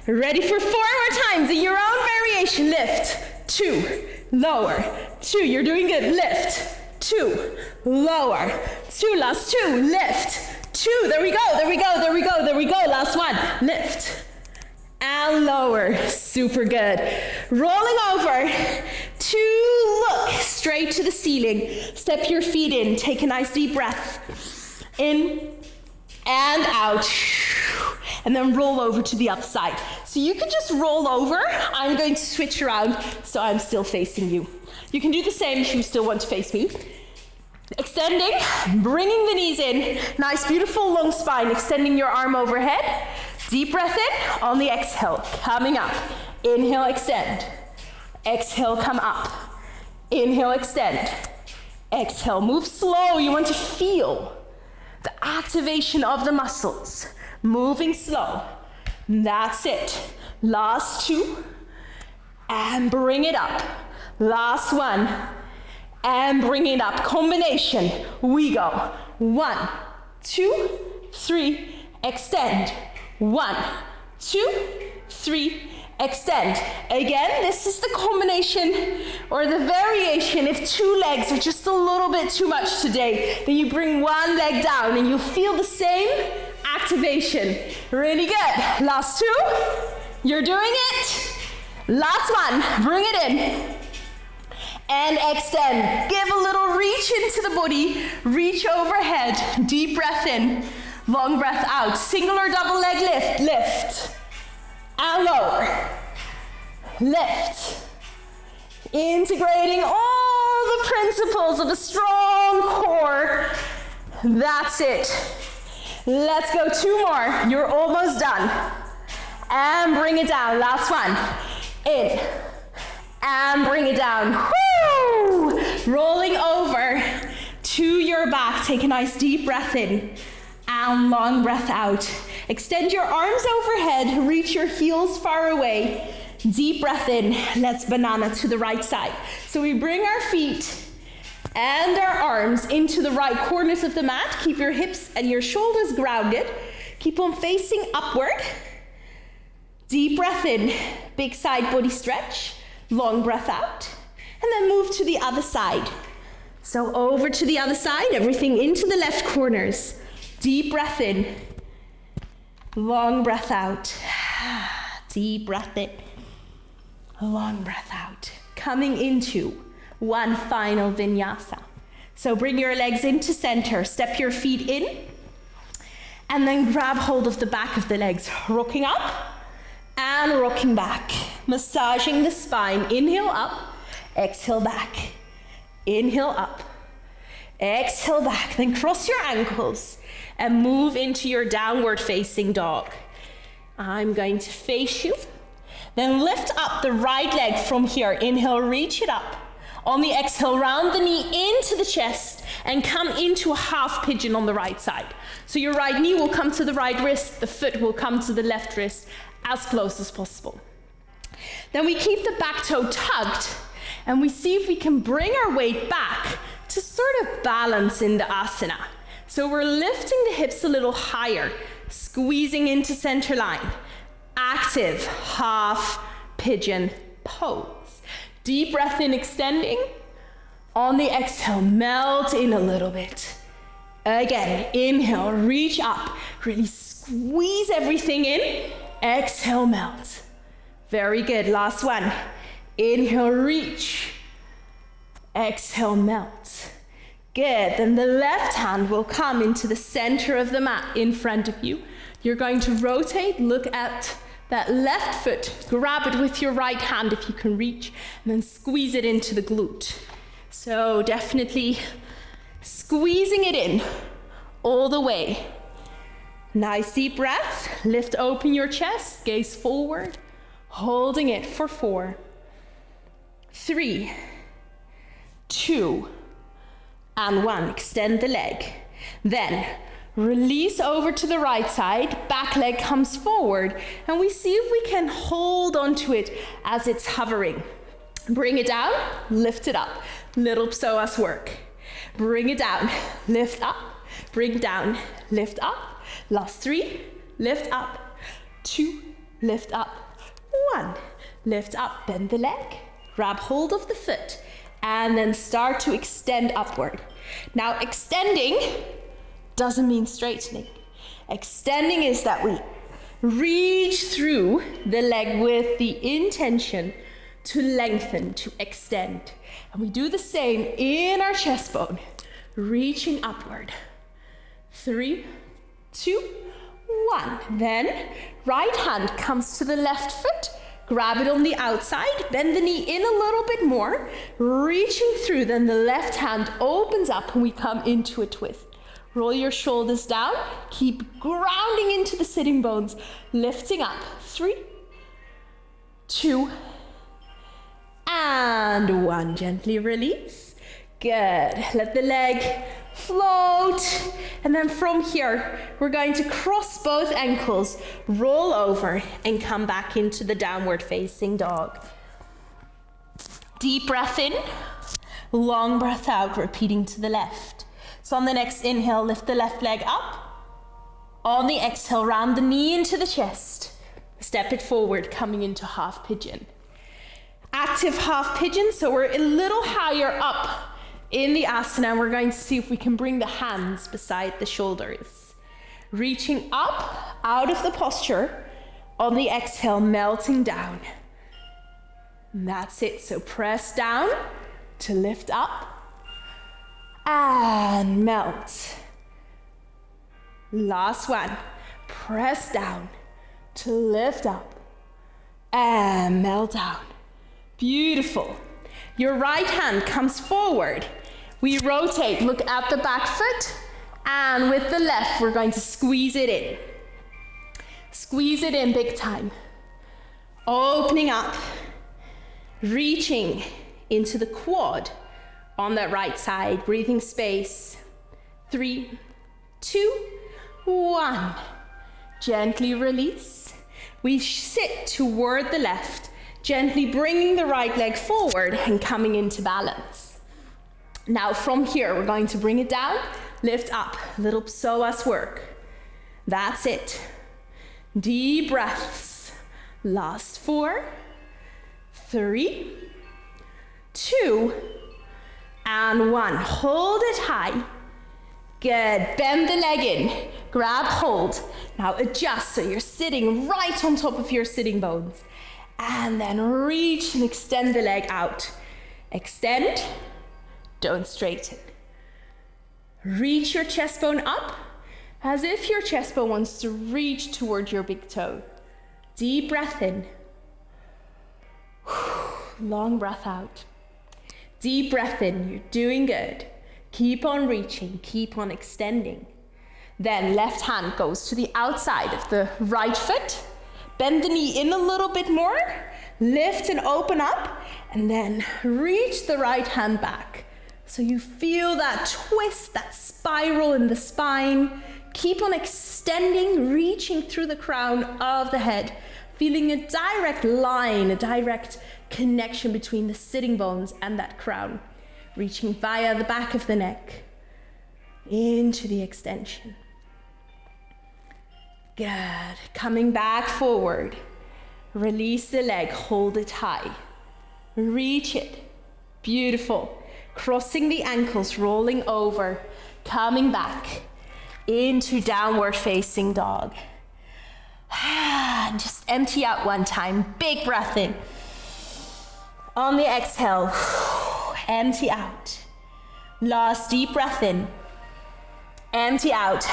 Speaker 2: Ready for 4 more times in your own variation. Lift, 2, lower, 2. You're doing good. Lift, 2, lower, 2. Last 2, lift, 2. There we go, there we go, there we go, there we go. Last one, lift. And lower. Super good. Rolling over to look straight to the ceiling. Step your feet in. Take a nice deep breath. In and out. And then roll over to the upside. So you can just roll over. I'm going to switch around so I'm still facing you. You can do the same if you still want to face me. Extending, bringing the knees in. Nice, beautiful long spine. Extending your arm overhead. Deep breath in on the exhale, coming up. Inhale, extend. Exhale, come up. Inhale, extend. Exhale, move slow. You want to feel the activation of the muscles. Moving slow. That's it. Last 2. And bring it up. Last 1. And bring it up. Combination. We go. 1, 2, 3. Extend. 1, 2, 3, extend. Again, this is the combination or the variation. If 2 legs are just a little bit too much today, then you bring 1 leg down and you'll feel the same activation. Really good. Last 2, you're doing it. Last 1, bring it in. And extend. Give a little reach into the body. Reach overhead. Deep breath in. Long breath out. Single or double leg lift. Lift. And lower. Lift. Integrating all the principles of a strong core. That's it. Let's go 2 more. You're almost done. And bring it down. Last one. In. And bring it down. Woo! Rolling over to your back. Take a nice deep breath in. And long breath out. Extend your arms overhead. Reach your heels far away. Deep breath in, let's banana to the right side. So we bring our feet and our arms into the right corners of the mat. Keep your hips and your shoulders grounded. Keep on facing upward. Deep breath in, big side body stretch. Long breath out. And then move to the other side. So over to the other side, everything into the left corners. Deep breath in. Long breath out. Deep breath in. Long breath out. Coming into one final vinyasa. So bring your legs into center, step your feet in, and then grab hold of the back of the legs, rocking up and rocking back, massaging the spine. Inhale up, exhale back. Inhale up, exhale back. Then cross your ankles and move into your downward facing dog. I'm going to face you. Then lift up the right leg from here. Inhale, reach it up. On the exhale, round the knee into the chest and come into a half pigeon on the right side. So your right knee will come to the right wrist, the foot will come to the left wrist, as close as possible. Then we keep the back toe tugged and we see if we can bring our weight back to sort of balance in the asana. So we're lifting the hips a little higher, squeezing into center line. Active half pigeon pose. Deep breath in, extending. On the exhale, melt in a little bit. Again, inhale, reach up. Really squeeze everything in. Exhale, melt. Very good. Last one. Inhale, reach. Exhale, melt. Good. Then the left hand will come into the center of the mat in front of you. You're going to rotate, look at that left foot, grab it with your right hand if you can reach, and then squeeze it into the glute. So definitely squeezing it in all the way. Nice deep breath. Lift open your chest, gaze forward, holding it for 4, 3, 2, and 1. Extend the leg. Then release over to the right side, back leg comes forward, and we see if we can hold onto it as it's hovering. Bring it down, lift it up. Little psoas work. Bring it down, lift up, bring down, lift up. Last 3, lift up, 2, lift up, 1. Lift up, bend the leg, grab hold of the foot, and then start to extend upward. Now extending doesn't mean straightening. Extending is that we reach through the leg with the intention to lengthen, to extend. And we do the same in our chest bone, reaching upward. 3, 2, 1. Then right hand comes to the left foot, grab it on the outside, bend the knee in a little bit more, reaching through, then the left hand opens up and we come into a twist. Roll your shoulders down, keep grounding into the sitting bones, lifting up. 3, 2, and 1. Gently release. Good. Let the leg float. And then from here, we're going to cross both ankles, roll over, and come back into the downward facing dog. Deep breath in, long breath out, repeating to the left. So on the next inhale, lift the left leg up. On the exhale, round the knee into the chest. Step it forward, coming into half pigeon. Active half pigeon, so we're a little higher up in the asana. We're going to see if we can bring the hands beside the shoulders. Reaching up, out of the posture. On the exhale, melting down. And that's it, so press down to lift up. And melt. Last one. Press down to lift up and melt down. Beautiful. Your right hand comes forward. We rotate, look at the back foot, and with the left, we're going to squeeze it in. Squeeze it in big time. Opening up, reaching into the quad. On that right side, breathing space. 3, 2, 1. Gently release. We sit toward the left, Gently bringing the right leg forward and coming into balance. Now from here, we're going to bring it down, lift up, little psoas work. That's it. Deep breaths. Last 4, 3, 2, and 1. Hold it high. Good. Bend the leg in. Grab hold. Now adjust so you're sitting right on top of your sitting bones. And then reach and extend the leg out. Extend. Don't straighten. Reach your chest bone up as if your chest bone wants to reach toward your big toe. Deep breath in. Long breath out. Deep breath in. You're doing good. Keep on reaching. Keep on extending. Then left hand goes to the outside of the right foot. Bend the knee in a little bit more. Lift and open up. And then reach the right hand back. So you feel that twist, that spiral in the spine. Keep on extending, reaching through the crown of the head. Feeling a direct line, a direct connection between the sitting bones and that crown. Reaching via the back of the neck into the extension. Good. Coming back forward. Release the leg, hold it high. Reach it. Beautiful. Crossing the ankles, rolling over, coming back into downward facing dog. And just empty out one time. Big breath in. On the exhale, empty out. Last deep breath in. Empty out.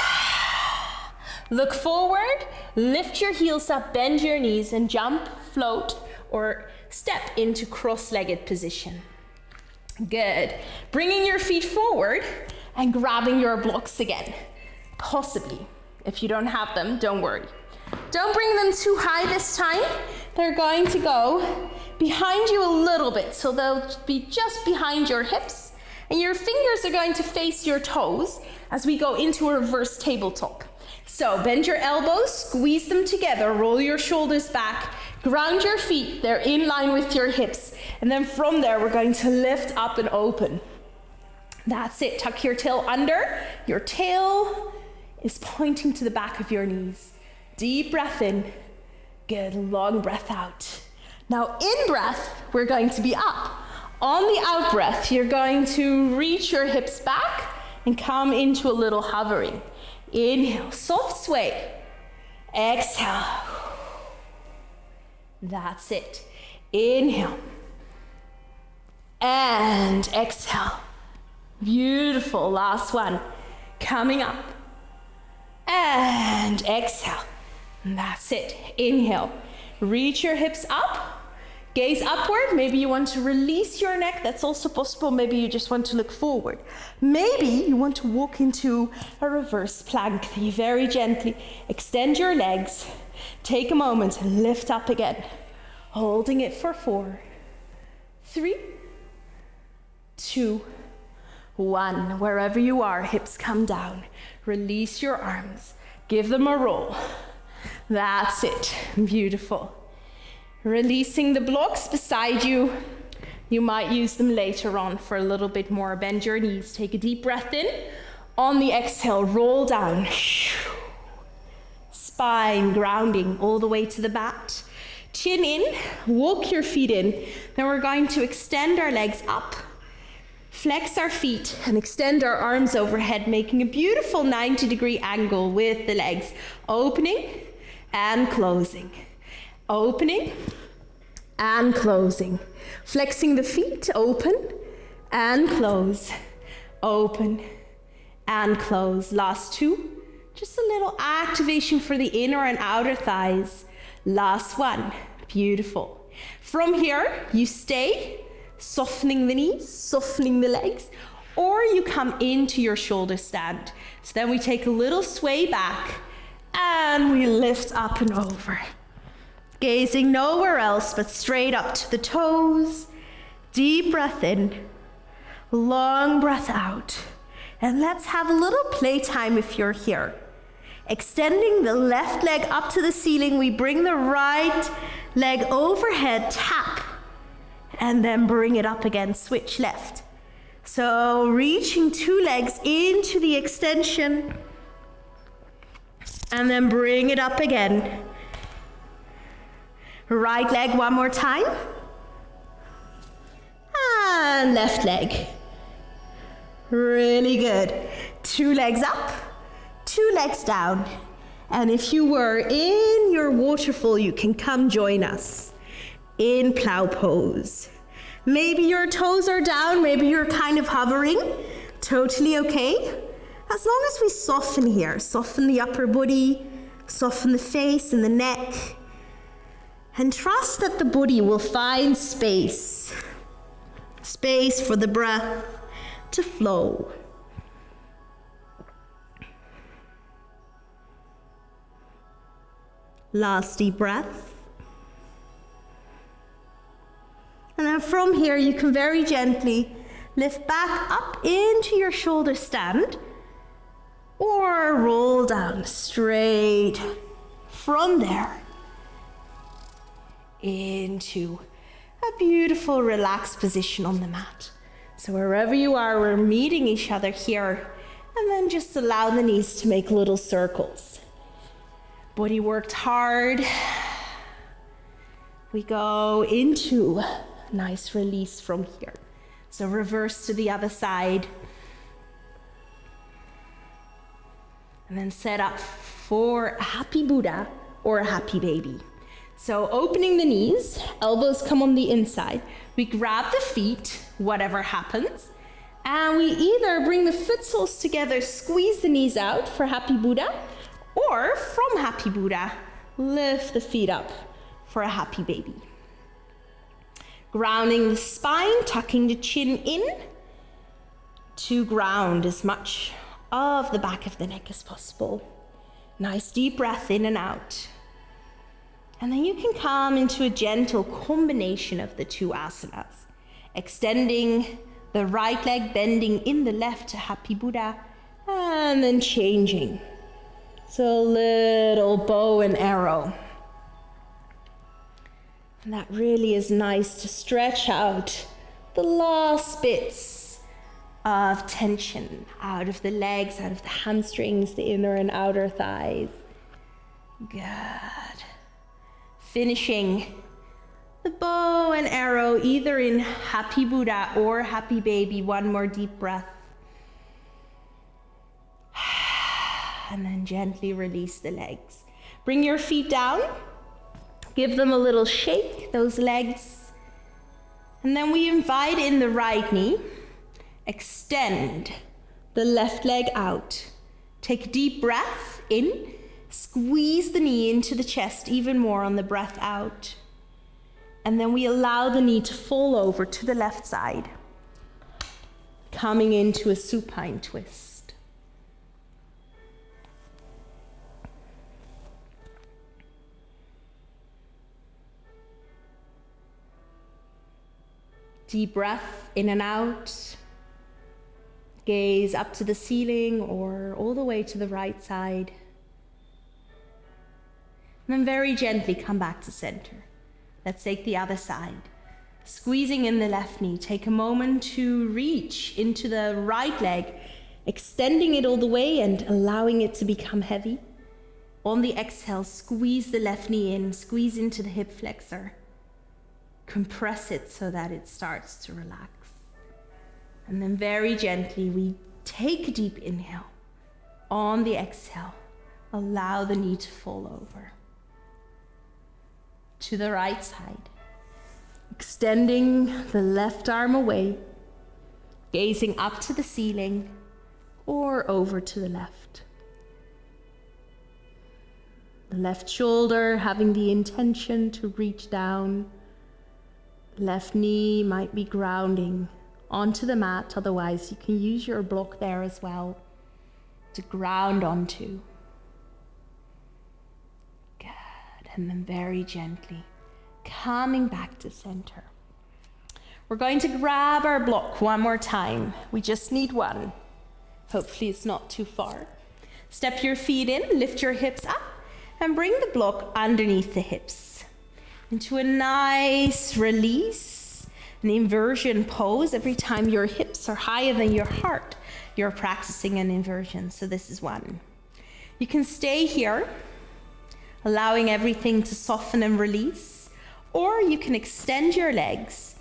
Speaker 2: Look forward, lift your heels up, bend your knees, and jump, float, or step into cross-legged position. Good. Bringing your feet forward and grabbing your blocks again. Possibly. If you don't have them, don't worry. Don't bring them too high this time. They're going to go behind you a little bit, so they'll be just behind your hips, and your fingers are going to face your toes as we go into a reverse tabletop. So bend your elbows, squeeze them together, roll your shoulders back, ground your feet, they're in line with your hips, and then from there we're going to lift up and open. That's it. Tuck your tail under. Your tail is pointing to the back of your knees. Deep breath in. Good. Long breath out. Now in breath, we're going to be up. On the out breath, you're going to reach your hips back and come into a little hovering. Inhale, soft sway. Exhale. That's it. Inhale. And exhale. Beautiful. Last one. Coming up. And exhale. And that's it. Inhale. Reach your hips up. Gaze upward. Maybe you want to release your neck. That's also possible. Maybe you just want to look forward. Maybe you want to walk into a reverse plank. You very gently extend your legs. Take a moment and lift up again. Holding it for 4, 3, 2, 1. Wherever you are, hips come down. Release your arms. Give them a roll. That's it. Beautiful. Releasing the blocks beside you. You might use them later on for a little bit more. Bend your knees. Take a deep breath in. On the exhale, roll down. Spine grounding all the way to the mat. Chin in. Walk your feet in. Then we're going to extend our legs up. Flex our feet and extend our arms overhead, making a beautiful 90-degree angle with the legs. Opening and closing. Opening and closing. Flexing the feet, open and close. Open and close. Last 2. Just a little activation for the inner and outer thighs. Last 1. Beautiful. From here, you stay, softening the knees, softening the legs, or you come into your shoulder stand. So then we take a little sway back and we lift up and over. Gazing nowhere else but straight up to the toes. Deep breath in, long breath out. And let's have a little playtime if you're here. Extending the left leg up to the ceiling, we bring the right
Speaker 1: leg overhead, tap, and then bring it up again, switch left. So reaching 2 legs into the extension, and then bring it up again. Right leg one more time. And left leg. Really good. 2 legs up, 2 legs down. And if you were in your waterfall, you can come join us in plow pose. Maybe your toes are down, maybe you're kind of hovering. Totally okay. As long as we soften here, soften the upper body, soften the face and the neck, and trust that the body will find space. Space for the breath to flow. Last deep breath. And then from here, you can very gently lift back up into your shoulder stand, or roll down straight from there into a beautiful relaxed position on the mat. So wherever you are, we're meeting each other here, and then just allow the knees to make little circles. Body worked hard. We go into a nice release from here. So reverse to the other side. And then set up for a happy Buddha or a happy baby. So opening the knees, elbows come on the inside. We grab the feet, whatever happens. And we either bring the foot soles together, squeeze the knees out for happy Buddha, or from happy Buddha, lift the feet up for a happy baby. Grounding the spine, tucking the chin in to ground as much of the back of the neck as possible. Nice deep breath in and out. And then you can come into a gentle combination of the 2 asanas. Extending the right leg, bending in the left to happy Buddha, and then changing. So a little bow and arrow. And that really is nice to stretch out the last bits of tension out of the legs, out of the hamstrings, the inner and outer thighs. Good. Finishing the bow and arrow either in happy Buddha or happy baby. One more deep breath. And then gently release the legs. Bring your feet down. Give them a little shake, those legs. And then we invite in the right knee. Extend the left leg out. Take a deep breath in. Squeeze the knee into the chest even more on the breath out. And then we allow the knee to fall over to the left side. Coming into a supine twist. Deep breath in and out. Gaze up to the ceiling or all the way to the right side. And then very gently come back to center. Let's take the other side. Squeezing in the left knee. Take a moment to reach into the right leg, extending it all the way and allowing it to become heavy. On the exhale, squeeze the left knee in, squeeze into the hip flexor. Compress it so that it starts to relax. And then very gently, we take a deep inhale. On the exhale, allow the knee to fall over. To the right side. Extending the left arm away. Gazing up to the ceiling or over to the left. The left shoulder having the intention to reach down. Left knee might be grounding onto the mat, otherwise you can use your block there as well to ground onto. Good, and then very gently coming back to center. We're going to grab our block one more time. We just need one. Hopefully it's not too far. Step your feet in, lift your hips up, and bring the block underneath the hips.
Speaker 2: into a nice release, an inversion pose. Every time your hips are higher than your heart, you're practicing an inversion. So this is one. You can stay here, allowing everything to soften and release, or you can extend your legs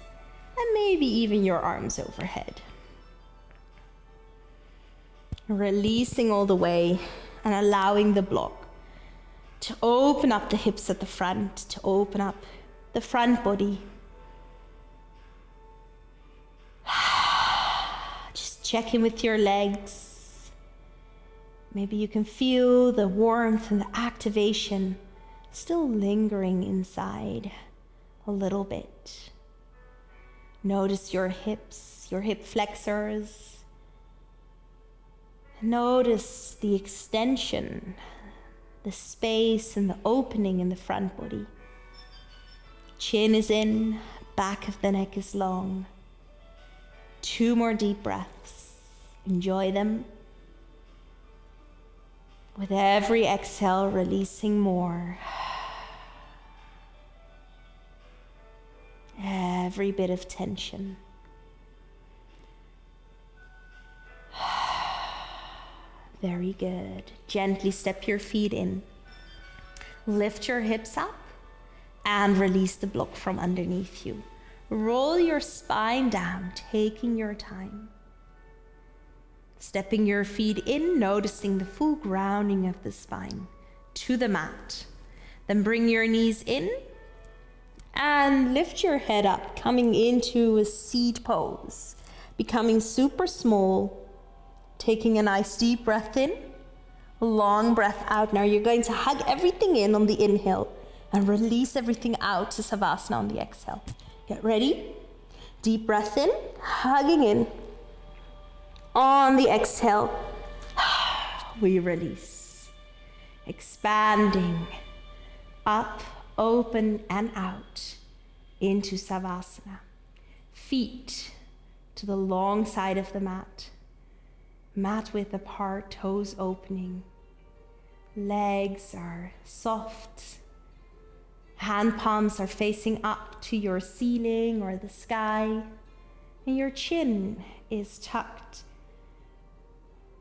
Speaker 2: and maybe even your arms overhead. Releasing all the way and allowing the block to open up the hips at the front, to open up the front body. Just check in with your legs. Maybe you can feel the warmth and the activation still lingering inside a little bit. Notice your hips, your hip flexors. Notice the extension, the space and the opening in the front body. Chin is in, back of the neck is long. 2 more deep breaths. Enjoy them. With every exhale, releasing more. Every bit of tension. Very good. Gently step your feet in. Lift your hips up and release the block from underneath you. Roll your spine down, taking your time. Stepping your feet in, noticing the full grounding of the spine to the mat. Then bring your knees in and lift your head up, coming into a seat pose. Becoming super small. Taking a nice deep breath in, a long breath out. Now you're going to hug everything in on the inhale and release everything out to Savasana on the exhale. Get ready. Deep breath in, hugging in. On the exhale, we release. Expanding up, open, and out into Savasana. Feet to the long side of the mat. Mat width apart, toes opening. Legs are soft. Hand palms are facing up to your ceiling or the sky. And your chin is tucked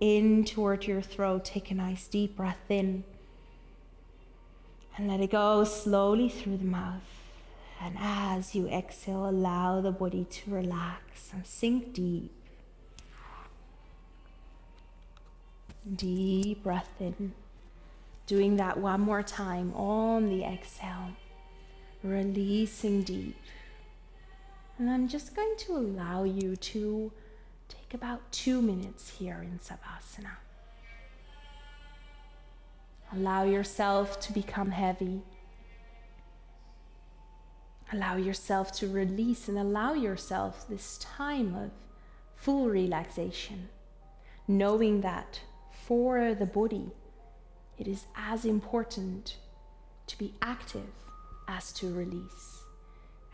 Speaker 2: in toward your throat. Take a nice deep breath in. And let it go slowly through the mouth. And as you exhale, allow the body to relax and sink deep. Deep breath in. Doing that one more time on the exhale. Releasing deep. And I'm just going to allow you to take about 2 minutes here in Savasana. Allow yourself to become heavy. Allow yourself to release and allow yourself this time of full relaxation. Knowing that for the body, it is as important to be active as to release.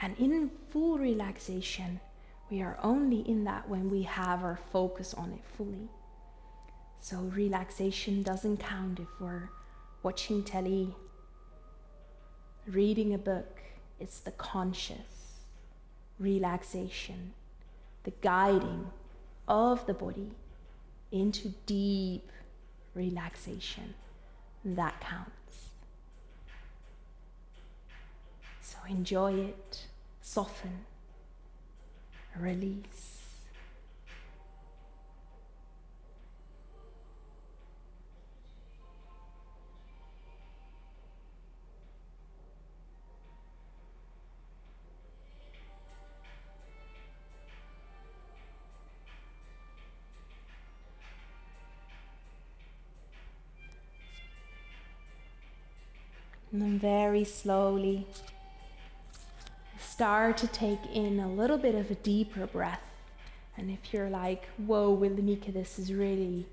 Speaker 2: And in full relaxation, we are only in that when we have our focus on it fully. So relaxation doesn't count if we're watching telly, reading a book. It's the conscious relaxation, the guiding of the body into deep relaxation. That counts. So enjoy it, soften, release. And then very slowly start to take in a little bit of a deeper breath. And if you're like, whoa, Willemieke, this is really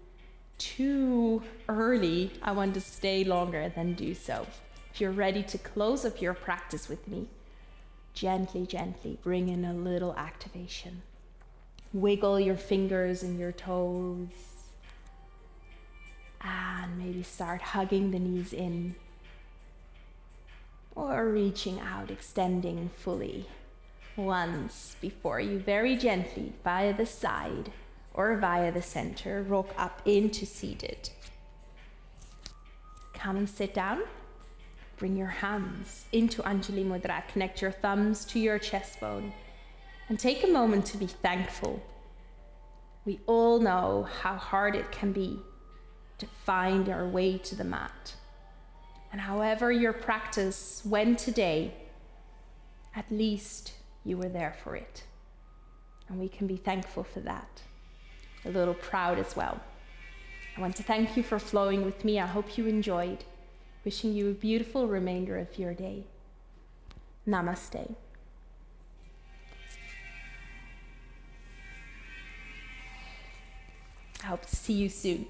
Speaker 2: too early, I want to stay longer, then do so. If you're ready to close up your practice with me, gently, gently bring in a little activation. Wiggle your fingers and your toes. And maybe start hugging the knees in.
Speaker 1: or reaching out, extending fully. Once before you very gently, via the side or via the center, rock up into seated. Come and sit down. Bring your hands into Anjali Mudra. Connect your thumbs to your chest bone and take a moment to be thankful. We all know how hard it can be to find our way to the mat. And however your practice went today, at least you were there for it. And we can be thankful for that. A little proud as well. I want to thank you for flowing with me. I hope you enjoyed. Wishing you a beautiful remainder of your day. Namaste. I hope to see you soon.